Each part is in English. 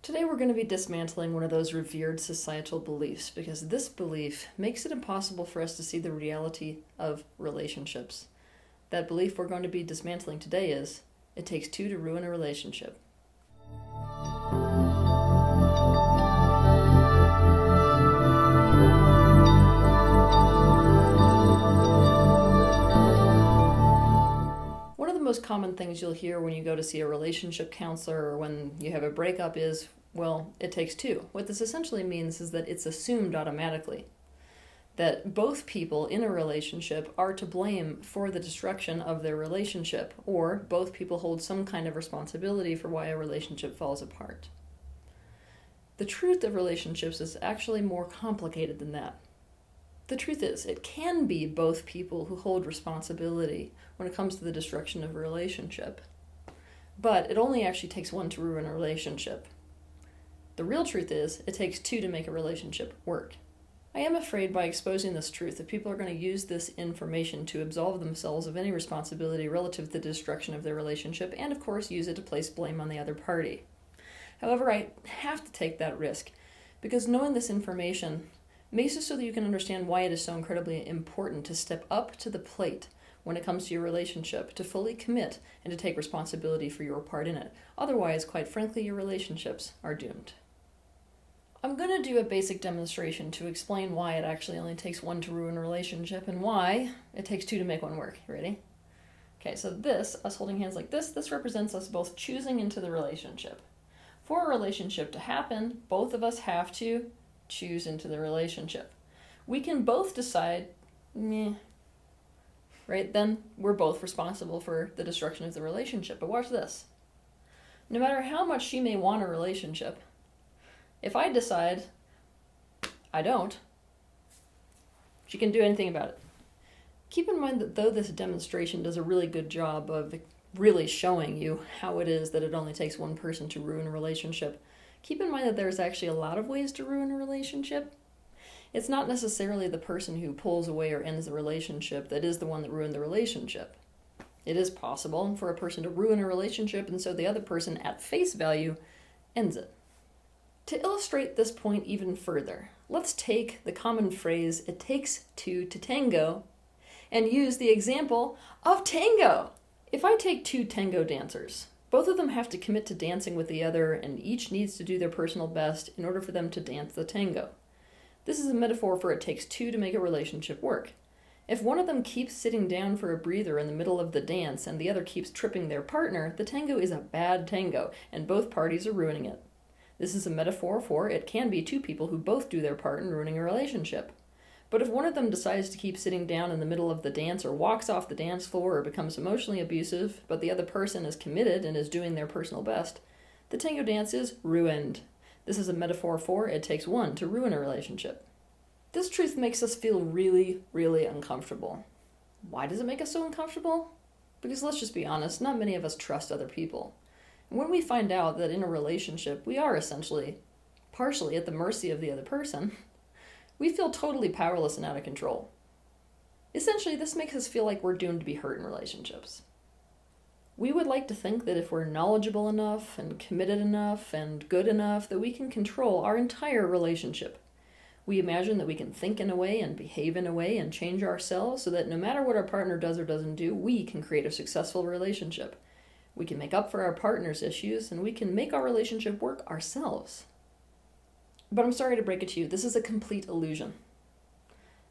Today we're going to be dismantling one of those revered societal beliefs because this belief makes it impossible for us to see the reality of relationships. That belief we're going to be dismantling today is, it takes two to ruin a relationship. One of the most common things you'll hear when you go to see a relationship counselor or when you have a breakup is, well, it takes two. What this essentially means is that it's assumed automatically that both people in a relationship are to blame for the destruction of their relationship, or both people hold some kind of responsibility for why a relationship falls apart. The truth of relationships is actually more complicated than that. The truth is, it can be both people who hold responsibility when it comes to the destruction of a relationship. But it only actually takes one to ruin a relationship. The real truth is, it takes two to make a relationship work. I am afraid by exposing this truth that people are going to use this information to absolve themselves of any responsibility relative to the destruction of their relationship and, of course, use it to place blame on the other party. However, I have to take that risk because knowing this information makes it so that you can understand why it is so incredibly important to step up to the plate when it comes to your relationship, to fully commit and to take responsibility for your part in it. Otherwise, quite frankly, your relationships are doomed. I'm going to do a basic demonstration to explain why it actually only takes one to ruin a relationship and why it takes two to make one work. You ready? Okay, so this, us holding hands like this represents us both choosing into the relationship. For a relationship to happen, both of us have to choose into the relationship. We can both decide, right? Then we're both responsible for the destruction of the relationship. But watch this. No matter how much she may want a relationship, if I decide I don't, she can do anything about it. Keep in mind that though this demonstration does a really good job of really showing you how it is that it only takes one person to ruin a relationship, keep in mind that there's actually a lot of ways to ruin a relationship. It's not necessarily the person who pulls away or ends the relationship that is the one that ruined the relationship. It is possible for a person to ruin a relationship and so the other person at face value ends it. To illustrate this point even further, let's take the common phrase, it takes two to tango, and use the example of tango. If I take two tango dancers, both of them have to commit to dancing with the other, and each needs to do their personal best in order for them to dance the tango. This is a metaphor for it takes two to make a relationship work. If one of them keeps sitting down for a breather in the middle of the dance and the other keeps tripping their partner, the tango is a bad tango, and both parties are ruining it. This is a metaphor for it can be two people who both do their part in ruining a relationship. But if one of them decides to keep sitting down in the middle of the dance or walks off the dance floor or becomes emotionally abusive, but the other person is committed and is doing their personal best, the tango dance is ruined. This is a metaphor for it takes one to ruin a relationship. This truth makes us feel really, really uncomfortable. Why does it make us so uncomfortable? Because let's just be honest, not many of us trust other people. And when we find out that in a relationship we are essentially partially at the mercy of the other person, we feel totally powerless and out of control. Essentially, this makes us feel like we're doomed to be hurt in relationships. We would like to think that if we're knowledgeable enough and committed enough and good enough that we can control our entire relationship. We imagine that we can think in a way and behave in a way and change ourselves so that no matter what our partner does or doesn't do, we can create a successful relationship. We can make up for our partner's issues and we can make our relationship work ourselves. But I'm sorry to break it to you, this is a complete illusion.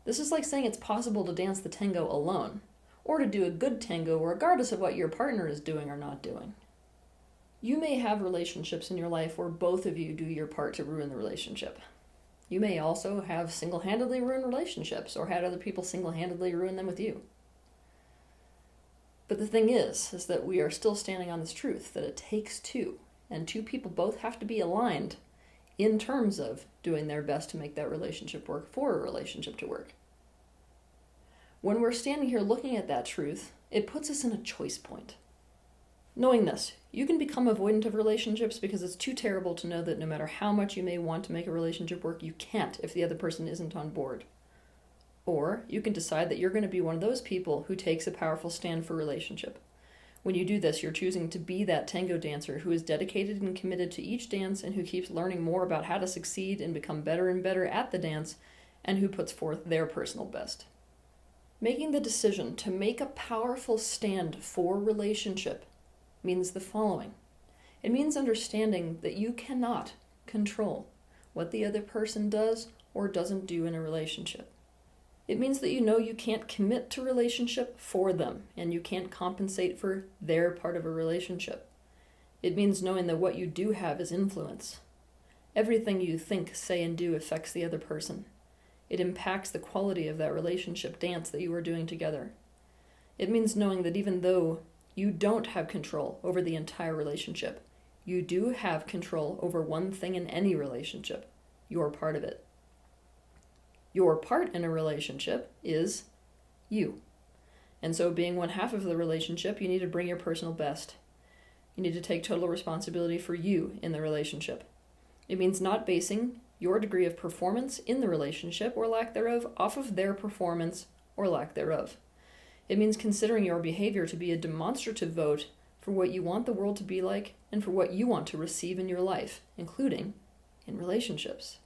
This is like saying it's possible to dance the tango alone, or to do a good tango regardless of what your partner is doing or not doing. You may have relationships in your life where both of you do your part to ruin the relationship. You may also have single-handedly ruined relationships or had other people single-handedly ruin them with you. But the thing is that we are still standing on this truth that it takes two, and two people both have to be aligned in terms of doing their best to make that relationship work for a relationship to work. When we're standing here looking at that truth, it puts us in a choice point. Knowing this, you can become avoidant of relationships because it's too terrible to know that no matter how much you may want to make a relationship work, you can't if the other person isn't on board. Or you can decide that you're going to be one of those people who takes a powerful stand for relationship. When you do this, you're choosing to be that tango dancer who is dedicated and committed to each dance and who keeps learning more about how to succeed and become better and better at the dance, and who puts forth their personal best. Making the decision to make a powerful stand for relationship means the following. It means understanding that you cannot control what the other person does or doesn't do in a relationship. It means that you know you can't commit to relationship for them, and you can't compensate for their part of a relationship. It means knowing that what you do have is influence. Everything you think, say, and do affects the other person. It impacts the quality of that relationship dance that you are doing together. It means knowing that even though you don't have control over the entire relationship, you do have control over one thing in any relationship, your part of it. Your part in a relationship is you. And so being one half of the relationship, you need to bring your personal best. You need to take total responsibility for you in the relationship. It means not basing your degree of performance in the relationship or lack thereof off of their performance or lack thereof. It means considering your behavior to be a demonstrative vote for what you want the world to be like and for what you want to receive in your life, including in relationships.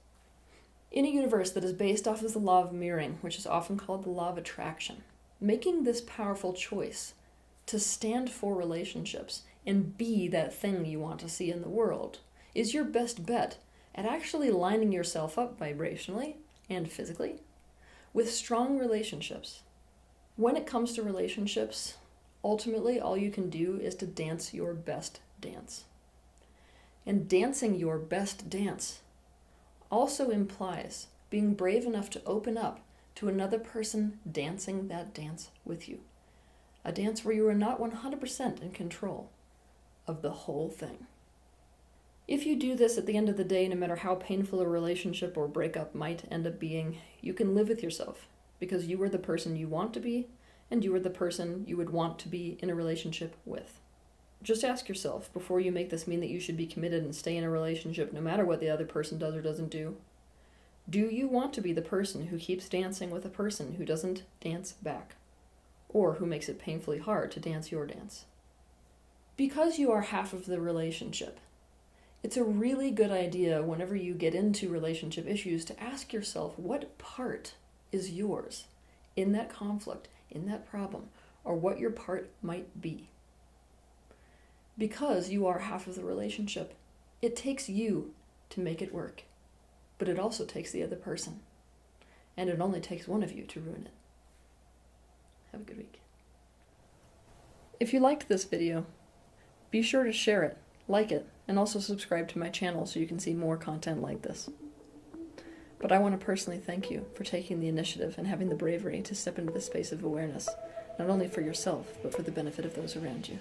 In a universe that is based off of the law of mirroring, which is often called the law of attraction, making this powerful choice to stand for relationships and be that thing you want to see in the world is your best bet at actually lining yourself up vibrationally and physically with strong relationships. When it comes to relationships, ultimately all you can do is to dance your best dance. And dancing your best dance also implies being brave enough to open up to another person dancing that dance with you. A dance where you are not 100% in control of the whole thing. If you do this at the end of the day, no matter how painful a relationship or breakup might end up being, you can live with yourself because you are the person you want to be and you are the person you would want to be in a relationship with. Just ask yourself before you make this mean that you should be committed and stay in a relationship no matter what the other person does or doesn't do. Do you want to be the person who keeps dancing with a person who doesn't dance back, or who makes it painfully hard to dance your dance? Because you are half of the relationship, it's a really good idea whenever you get into relationship issues to ask yourself what part is yours in that conflict, in that problem, or what your part might be. Because you are half of the relationship, it takes you to make it work. But it also takes the other person. And it only takes one of you to ruin it. Have a good week. If you liked this video, be sure to share it, like it, and also subscribe to my channel so you can see more content like this. But I want to personally thank you for taking the initiative and having the bravery to step into this space of awareness, not only for yourself, but for the benefit of those around you.